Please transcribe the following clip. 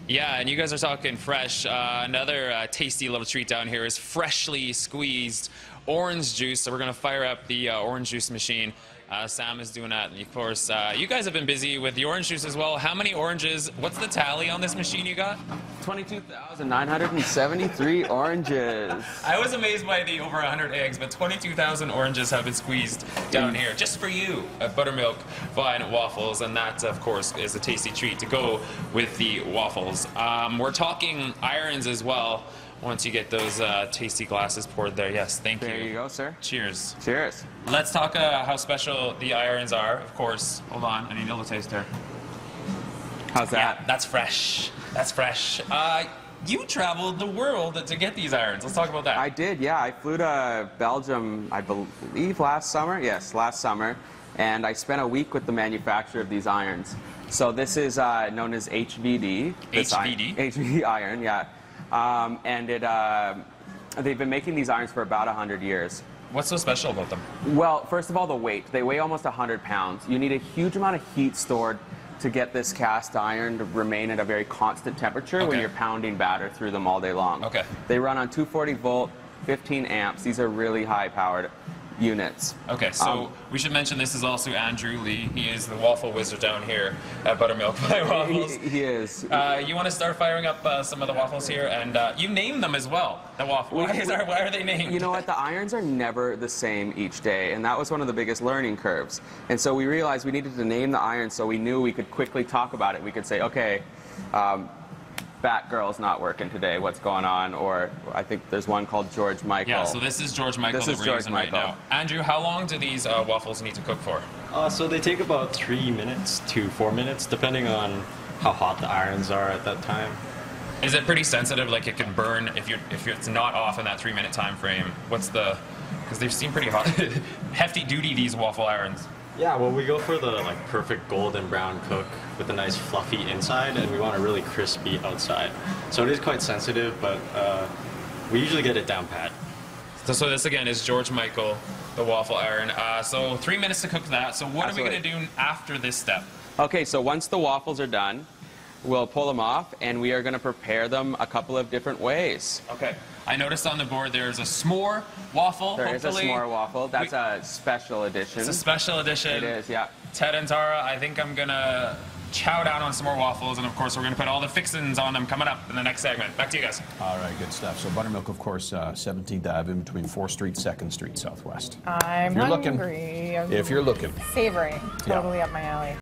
Yeah, and you guys are talking fresh. Another tasty little treat down here is freshly squeezed orange juice. So we're going to fire up the orange juice machine. Sam is doing that. And of course, you guys have been busy with the orange juice as well. How many oranges? What's the tally on this machine you got? 22,973 oranges. I was amazed by the over 100 eggs, but 22,000 oranges have been squeezed down here just for you at Buttermilk Fine Waffles, and that, of course, is a tasty treat to go with the waffles. We're talking irons as well. Once you get those tasty glasses poured there. Yes, thank you. There you go, sir. Cheers. Cheers. Let's talk how special the irons are, of course. Hold on, I need a little taster. How's that? Yeah, that's fresh. That's fresh. You traveled the world to get these irons. Let's talk about that. I did, yeah. I flew to Belgium, I believe, last summer. Yes, last summer. And I spent a week with the manufacturer of these irons. So this is known as HVD. HVD? HVD iron, yeah. And they've been making these irons for about 100 years. What's so special about them? Well, first of all, the weight. They weigh almost 100 pounds. You need a huge amount of heat stored to get this cast iron to remain at a very constant temperature when you're pounding batter through them all day long. Okay. They run on 240 volt, 15 amps. These are really high-powered units. Okay, so we should mention this is also Andrew Lee. He is the waffle wizard down here at Buttermilk Fine Waffles. He is. You want to start firing up some of the waffles here, and you name them as well. The waffle. Why are they named? You know what? The irons are never the same each day, and that was one of the biggest learning curves. And so we realized we needed to name the irons so we knew we could quickly talk about it. We could say, okay, Batgirl's not working today, what's going on? Or I think there's one called George Michael. Yeah, so this is George Michael that we're using right now. Andrew, how long do these waffles need to cook for? So they take about 3 minutes to 4 minutes, depending on how hot the irons are at that time. Is it pretty sensitive, like it can burn if it's not off in that 3-minute time frame? What's the, because they seem pretty hot. Hefty duty, these waffle irons. Yeah, well, we go for the perfect golden brown cook with a nice fluffy inside, and we want a really crispy outside. So it is quite sensitive, but we usually get it down pat. So this again is George Michael, the waffle iron. So 3 minutes to cook that. So what are we going to do after this step? Okay, so once the waffles are done, we'll pull them off, and we are going to prepare them a couple of different ways. Okay. I noticed on the board there's a s'more waffle. There is a s'more waffle. That's a special edition. It's a special edition. It is, yeah. Ted and Tara, I think I'm going to chow down on s'more waffles, and of course we're going to put all the fixins on them coming up in the next segment. Back to you guys. All right, good stuff. So Buttermilk, of course, 17th Ave in between 4th Street, 2nd Street Southwest. I'm hungry. If you're looking. Savory. Totally up my alley.